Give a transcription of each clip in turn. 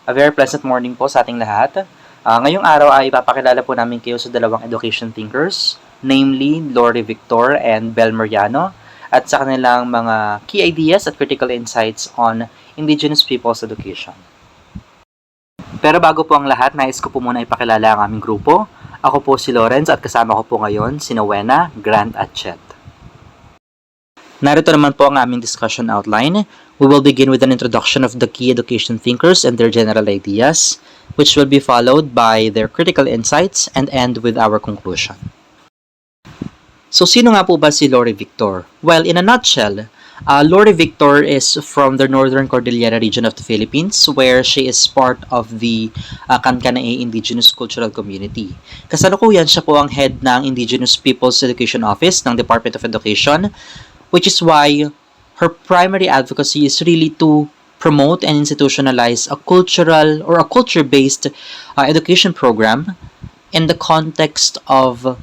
A very pleasant morning po sa ating lahat. Ngayong araw ay ipapakilala po namin kayo sa dalawang education thinkers, namely Lourie Victor and Belmer Yano, at sa kanilang mga key ideas at critical insights on Indigenous people's education. Pero bago po ang lahat, nais ko po muna ipakilala ang aming grupo. Ako po si Laurenz at kasama ko po ngayon si Wena, Grant at Chet. Narito naman po ang aming discussion outline. We will begin with an introduction of the key education thinkers and their general ideas, which will be followed by their critical insights and end with our conclusion. So, sino nga po ba si Lourie Victor? Well, in a nutshell, Lourie Victor is from the Northern Cordillera region of the Philippines, where she is part of the Kankanae Indigenous Cultural Community. Kasalukuyan siya po ang head ng Indigenous People's Education Office ng Department of Education, which is why her primary advocacy is really to promote and institutionalize a cultural or a culture-based education program in the context of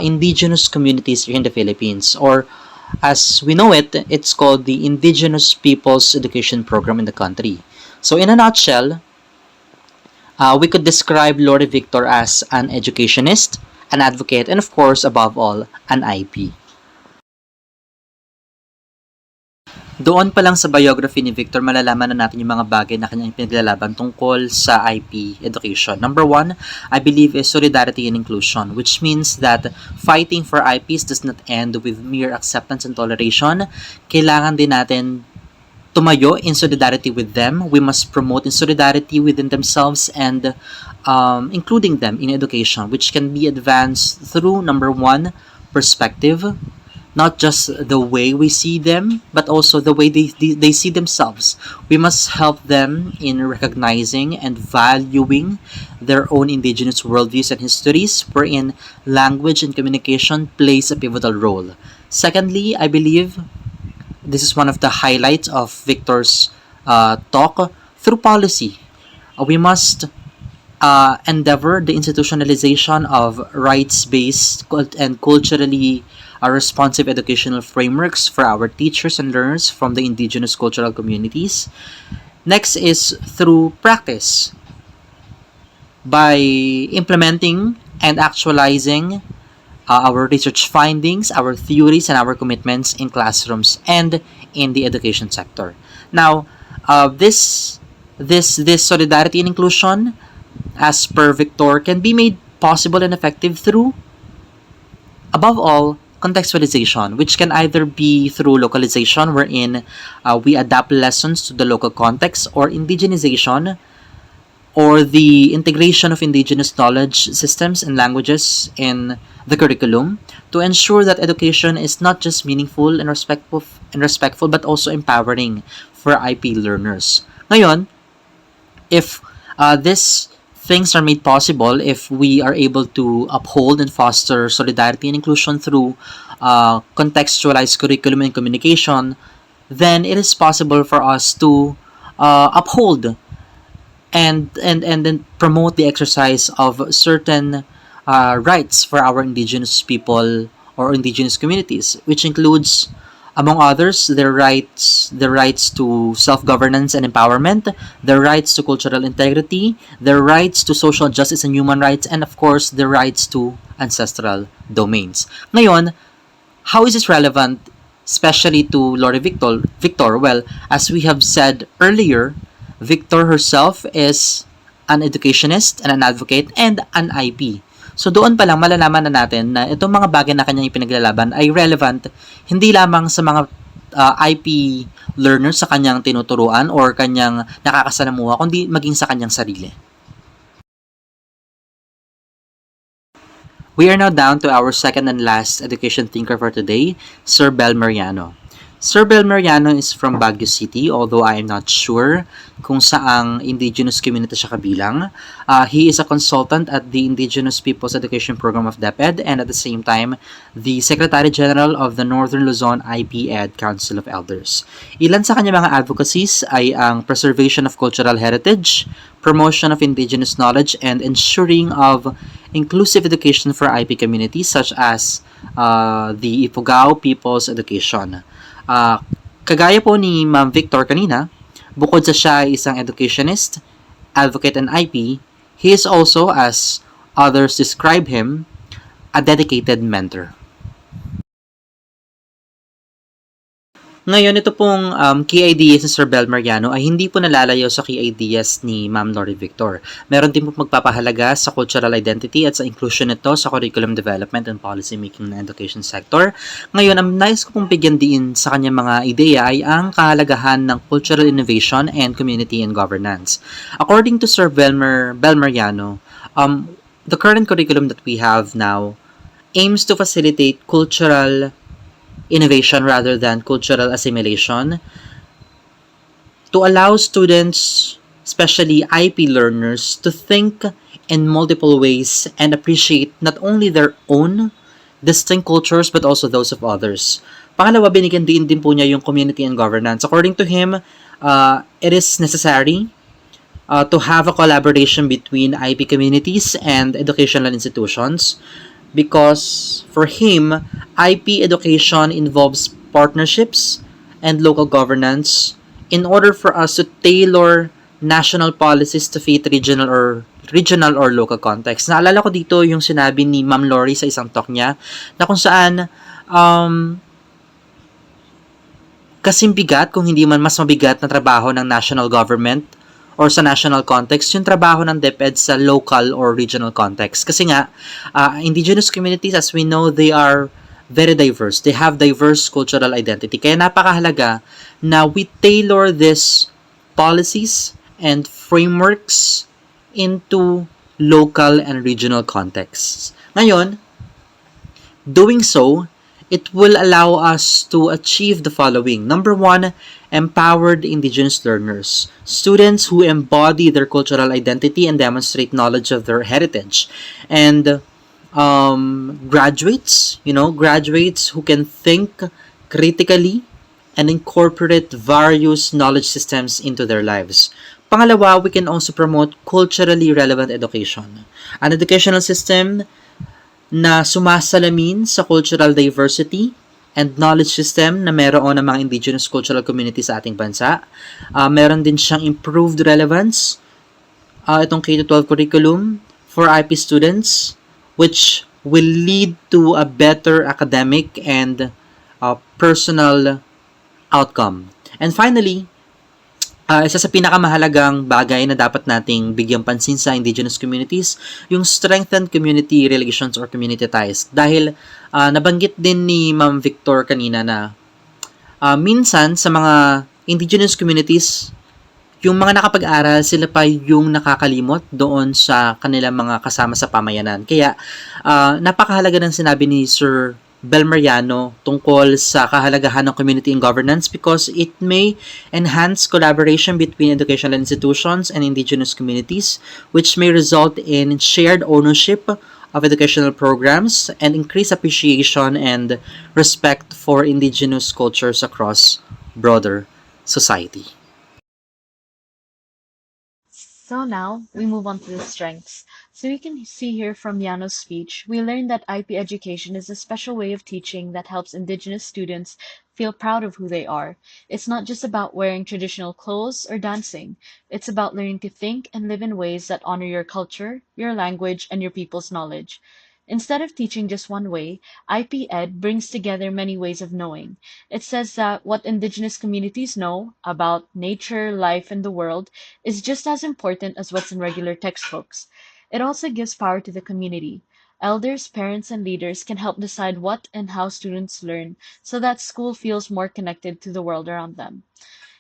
indigenous communities here in the Philippines, or as we know it, it's called the Indigenous People's Education Program in the country. So in a nutshell, we could describe Lourie Victor as an educationist, an advocate, and of course, above all, an IP. Doon pa lang sa biography ni Victor, malalaman na natin yung mga bagay na kanyang pinaglalaban tungkol sa IP education. Number one, I believe is solidarity and inclusion, which means that fighting for IPs does not end with mere acceptance and toleration. Kailangan din natin tumayo in solidarity with them. We must promote in solidarity within themselves and including them in education, which can be advanced through, number one, perspective. Not just the way we see them, but also the way they see themselves. We must help them in recognizing and valuing their own indigenous worldviews and histories, wherein language and communication plays a pivotal role. Secondly, I believe this is one of the highlights of Victor's talk, through policy. We must endeavor the institutionalization of rights-based and culturally responsive educational frameworks for our teachers and learners from the indigenous cultural communities. Next is through practice, by implementing and actualizing our research findings, our theories, and our commitments in classrooms and in the education sector. Now, this solidarity and inclusion, as per Victor, can be made possible and effective through, above all, contextualization, which can either be through localization, wherein we adapt lessons to the local context, or indigenization, or the integration of indigenous knowledge systems and languages in the curriculum to ensure that education is not just meaningful and respectful, but also empowering for IP learners. Ngayon, if these things are made possible, if we are able to uphold and foster solidarity and inclusion through contextualized curriculum and communication, then it is possible for us to uphold and then promote the exercise of certain rights for our indigenous people or indigenous communities, which includes, among others, their rights to self-governance and empowerment, their rights to cultural integrity, their rights to social justice and human rights, and of course, their rights to ancestral domains. Ngayon, how is this relevant, especially to Lourie Victor? Well, as we have said earlier, Victor herself is an educationist and an advocate and an IP. So doon pa lang malalaman na natin na itong mga bagay na kanyang ipinaglalaban ay relevant hindi lamang sa mga IP learners sa kanyang tinuturuan or kanyang nakakasalamuha, kundi maging sa kanyang sarili. We are now down to our second and last education thinker for today, Sir Belmer. Sir Belmer is from Baguio City, although I am not sure kung saang indigenous community siya kabilang. He is a consultant at the Indigenous People's Education Program of DepEd and at the same time, the Secretary General of the Northern Luzon IP Ed Council of Elders. Ilan sa kanyang mga advocacies ay ang preservation of cultural heritage, promotion of indigenous knowledge, and ensuring of inclusive education for IP communities such as the Ifugao People's Education. Kagaya po ni Ma'am Victor kanina, bukod sa siya ay isang educationist, advocate, and IP, he is also, as others describe him, a dedicated mentor. Ngayon, ito pong key ideas ni Sir Belmer ay hindi po nalalayo sa key ideas ni Ma'am Lourie Victor. Meron din po magpapahalaga sa cultural identity at sa inclusion nito sa curriculum development and policy making ng education sector. Ngayon, ang nais ko pong bigyan din sa kanyang mga ideya ay ang kahalagahan ng cultural innovation and community and governance. According to Sir Belmer the current curriculum that we have now aims to facilitate cultural innovation rather than cultural assimilation to allow students, especially IP learners, to think in multiple ways and appreciate not only their own distinct cultures but also those of others. Pangalawa, binigyan din po niya yung community and governance. According to him, it is necessary to have a collaboration between IP communities and educational institutions because for him, IP education involves partnerships and local governance in order for us to tailor national policies to fit regional or local context. Naalala ko dito yung sinabi ni Ma'am Lourie sa isang talk niya na kung saan kasing bigat kung hindi man mas mabigat na trabaho ng national government or sa national context, yung trabaho ng DepEd sa local or regional context. Kasi nga, indigenous communities, as we know, they are very diverse. They have diverse cultural identity. Kaya napakahalaga na we tailor these policies and frameworks into local and regional contexts. Ngayon, doing so, it will allow us to achieve the following. Number one, empowered Indigenous learners. Students who embody their cultural identity and demonstrate knowledge of their heritage. And graduates who can think critically and incorporate various knowledge systems into their lives. Pangalawa, we can also promote culturally relevant education. An educational system na sumasalamin sa cultural diversity and knowledge system na meron ng mga indigenous cultural community sa ating bansa. Meron din siyang improved relevance, itong K-12 curriculum for IP students, which will lead to a better academic and personal outcome. And finally, isa sa pinakamahalagang bagay na dapat nating bigyang pansin sa indigenous communities, yung strengthened community relations or community ties. Dahil nabanggit din ni Ma'am Victor kanina na minsan sa mga indigenous communities, yung mga nakapag-aral, sila pa yung nakakalimot doon sa kanilang mga kasama sa pamayanan. Kaya napakahalaga ng sinabi ni Sir Belmer tungkol sa kahalagahan ng community and governance because it may enhance collaboration between educational institutions and indigenous communities, which may result in shared ownership of educational programs and increase appreciation and respect for indigenous cultures across broader society. So now we move on to the strengths. So you can see here from Yano's speech, we learned that IP education is a special way of teaching that helps Indigenous students feel proud of who they are. It's not just about wearing traditional clothes or dancing. It's about learning to think and live in ways that honor your culture, your language, and your people's knowledge. Instead of teaching just one way, IP Ed brings together many ways of knowing. It says that what Indigenous communities know about nature, life, and the world is just as important as what's in regular textbooks. It also gives power to the community. Elders, parents, and leaders can help decide what and how students learn so that school feels more connected to the world around them.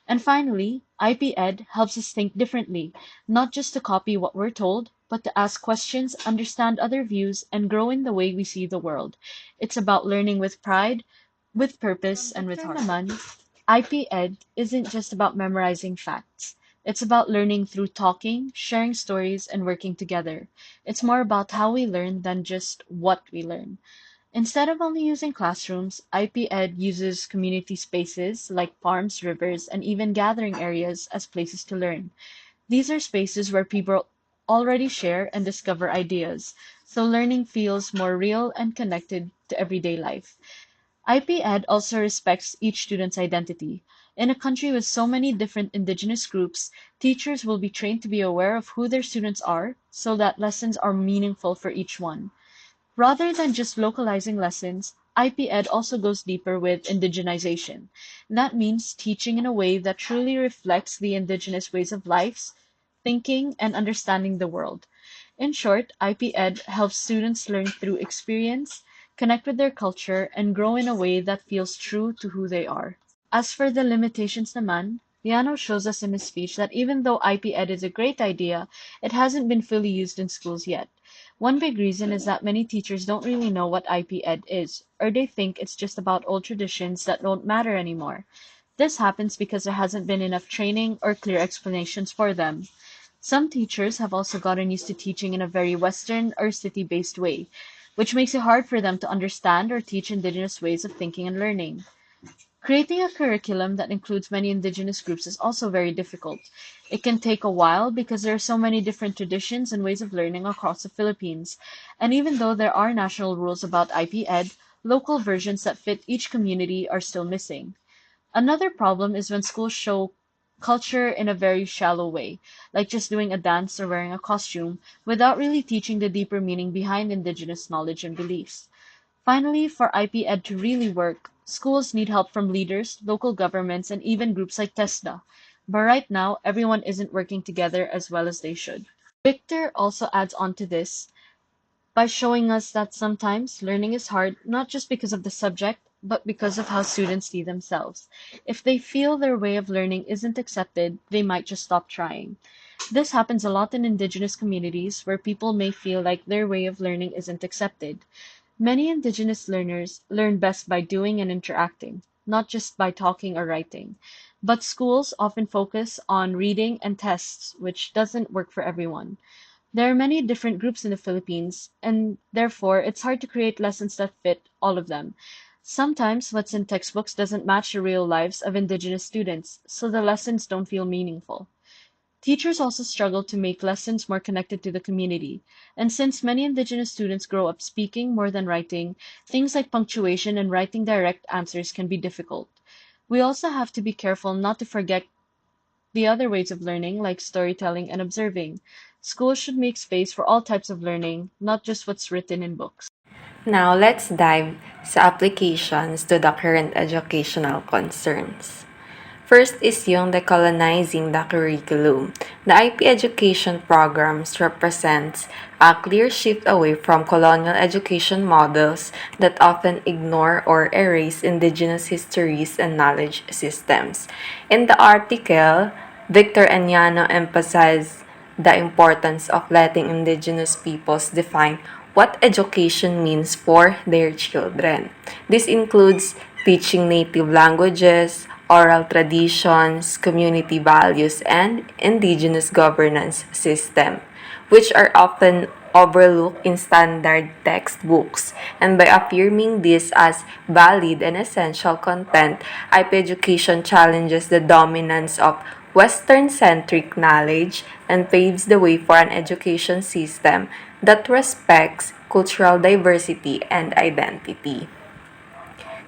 And finally, IP Ed helps us think differently, not just to copy what we're told, but to ask questions, understand other views, and grow in the way we see the world. It's about learning with pride, with purpose, and with heart. Naman, IP Ed isn't just about memorizing facts. It's about learning through talking, sharing stories, and working together. It's more about how we learn than just what we learn. Instead of only using classrooms, IP Ed uses community spaces like farms, rivers, and even gathering areas as places to learn. These are spaces where people already share and discover ideas, so learning feels more real and connected to everyday life. IP Ed also respects each student's identity. In a country with so many different indigenous groups, teachers will be trained to be aware of who their students are so that lessons are meaningful for each one. Rather than just localizing lessons, IP Ed also goes deeper with indigenization. That means teaching in a way that truly reflects the indigenous ways of life, thinking, and understanding the world. In short, IP Ed helps students learn through experience, connect with their culture, and grow in a way that feels true to who they are. As for the limitations naman, Yano shows us in his speech that even though IP Ed is a great idea, it hasn't been fully used in schools yet. One big reason is that many teachers don't really know what IP Ed is, or they think it's just about old traditions that don't matter anymore. This happens because there hasn't been enough training or clear explanations for them. Some teachers have also gotten used to teaching in a very Western or city-based way, which makes it hard for them to understand or teach Indigenous ways of thinking and learning. Creating a curriculum that includes many Indigenous groups is also very difficult. It can take a while because there are so many different traditions and ways of learning across the Philippines. And even though there are national rules about IP Ed, local versions that fit each community are still missing. Another problem is when schools show culture in a very shallow way, like just doing a dance or wearing a costume, without really teaching the deeper meaning behind Indigenous knowledge and beliefs. Finally, for IP Ed to really work, schools need help from leaders, local governments, and even groups like TESDA. But right now, everyone isn't working together as well as they should. Victor also adds on to this by showing us that sometimes learning is hard not just because of the subject, but because of how students see themselves. If they feel their way of learning isn't accepted, they might just stop trying. This happens a lot in Indigenous communities where people may feel like their way of learning isn't accepted. Many Indigenous learners learn best by doing and interacting, not just by talking or writing. But schools often focus on reading and tests, which doesn't work for everyone. There are many different groups in the Philippines, and therefore it's hard to create lessons that fit all of them. Sometimes what's in textbooks doesn't match the real lives of Indigenous students, so the lessons don't feel meaningful. Teachers also struggle to make lessons more connected to the community, and since many Indigenous students grow up speaking more than writing, things like punctuation and writing direct answers can be difficult. We also have to be careful not to forget the other ways of learning, like storytelling and observing. Schools should make space for all types of learning, not just what's written in books. Now, let's dive sa applications to the current educational concerns. First is yung decolonizing the curriculum. The IP education programs represents a clear shift away from colonial education models that often ignore or erase indigenous histories and knowledge systems. In the article, Victor and Yano emphasize the importance of letting indigenous peoples define what education means for their children. This includes teaching native languages, oral traditions, community values, and indigenous governance system, which are often overlooked in standard textbooks. And by affirming this as valid and essential content, IP education challenges the dominance of Western-centric knowledge and paves the way for an education system that respects cultural diversity and identity.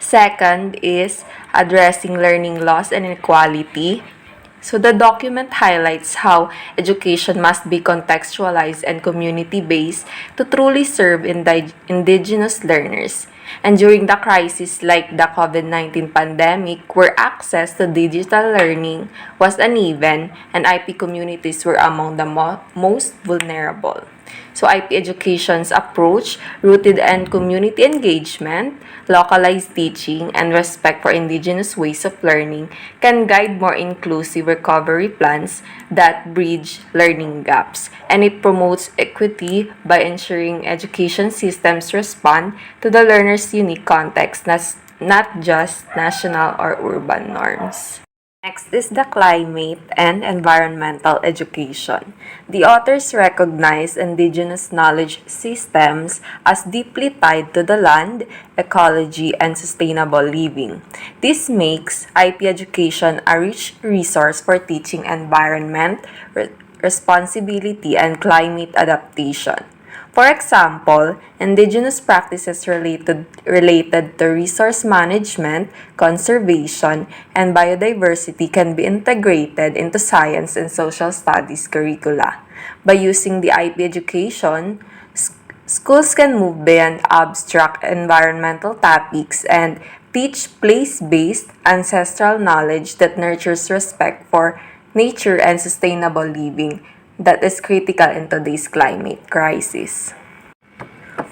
Second is addressing learning loss and inequality. So the document highlights how education must be contextualized and community-based to truly serve indigenous learners. And during the crisis like the COVID-19 pandemic, where access to digital learning was uneven and IP communities were among the most vulnerable. So IP education's approach, rooted in community engagement, localized teaching, and respect for indigenous ways of learning, can guide more inclusive recovery plans that bridge learning gaps. And it promotes equity by ensuring education systems respond to the learner's unique context, not just national or urban norms. Next is the climate and environmental education. The authors recognize indigenous knowledge systems as deeply tied to the land, ecology, and sustainable living. This makes IP education a rich resource for teaching environment, responsibility, and climate adaptation. For example, indigenous practices related to resource management, conservation, and biodiversity can be integrated into science and social studies curricula. By using the IP education, schools can move beyond abstract environmental topics and teach place-based ancestral knowledge that nurtures respect for nature and sustainable living that is critical in today's climate crisis.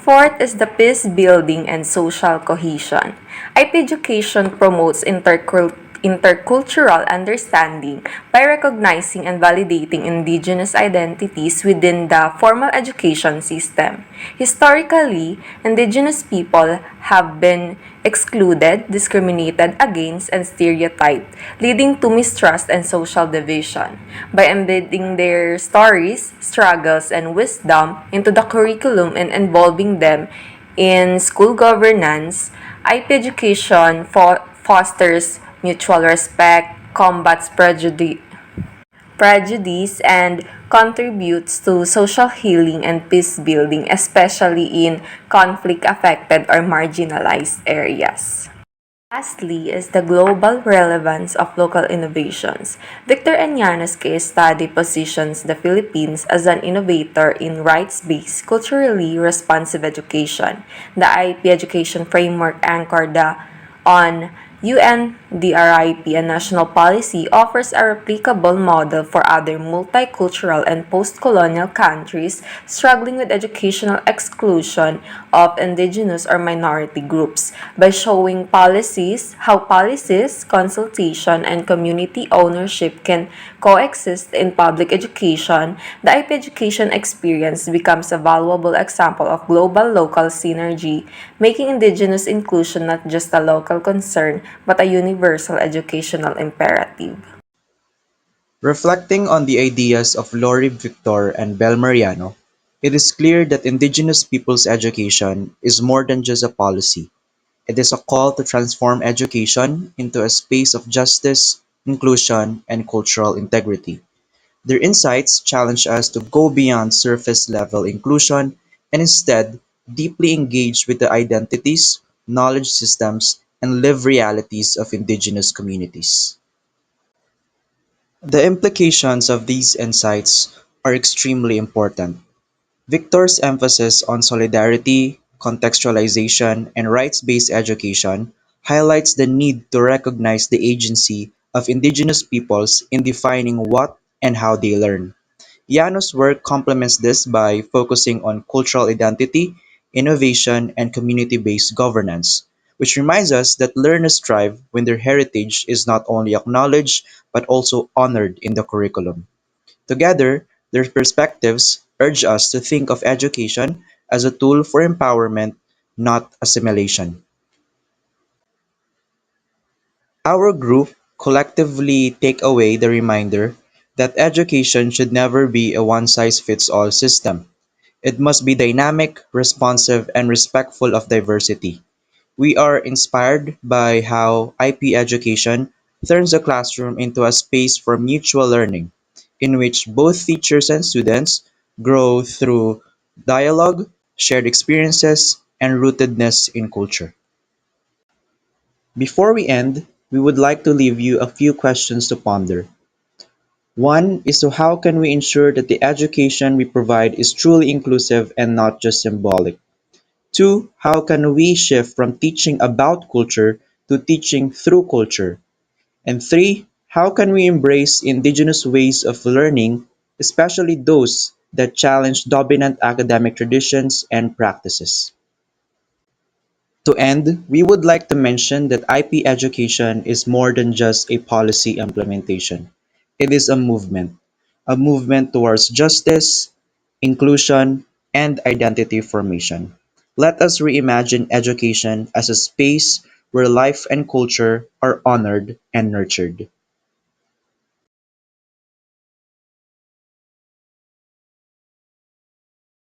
Fourth is the peace building and social cohesion. IP education promotes intercultural understanding by recognizing and validating indigenous identities within the formal education system. Historically, indigenous people have been excluded, discriminated against, and stereotyped, leading to mistrust and social division. By embedding their stories, struggles, and wisdom into the curriculum and involving them in school governance, IP education fosters mutual respect, combats prejudice, and contributes to social healing and peace building, especially in conflict affected or marginalized areas. Lastly is the global relevance of local innovations. Victor and Yano's case study positions the Philippines as an innovator in rights-based, culturally responsive education. The IP education framework anchored on UNDRIP, a national policy, offers a replicable model for other multicultural and post-colonial countries struggling with educational exclusion of indigenous or minority groups by showing how policies, consultation, and community ownership can coexist in public education. The IP education experience becomes a valuable example of global-local synergy, making indigenous inclusion not just a local concern but a universal educational imperative. Reflecting on the ideas of Lourie Victor and Belmer, it is clear that Indigenous peoples' education is more than just a policy. It is a call to transform education into a space of justice, inclusion, and cultural integrity. Their insights challenge us to go beyond surface-level inclusion and instead deeply engage with the identities, knowledge systems, and lived realities of Indigenous communities. The implications of these insights are extremely important. Victor's emphasis on solidarity, contextualization, and rights-based education highlights the need to recognize the agency of Indigenous peoples in defining what and how they learn. Yano's work complements this by focusing on cultural identity, innovation, and community-based governance, which reminds us that learners thrive when their heritage is not only acknowledged but also honored in the curriculum. Together, their perspectives urge us to think of education as a tool for empowerment, not assimilation. Our group collectively take away the reminder that education should never be a one-size-fits-all system. It must be dynamic, responsive, and respectful of diversity. We are inspired by how IP education turns the classroom into a space for mutual learning, in which both teachers and students grow through dialogue, shared experiences, and rootedness in culture. Before we end, we would like to leave you a few questions to ponder. One is to how can we ensure that the education we provide is truly inclusive and not just symbolic? Two, how can we shift from teaching about culture to teaching through culture? And three, how can we embrace indigenous ways of learning, especially those that challenge dominant academic traditions and practices? To end, we would like to mention that IP education is more than just a policy implementation. It is a movement towards justice, inclusion, and identity formation. Let us reimagine education as a space where life and culture are honored and nurtured.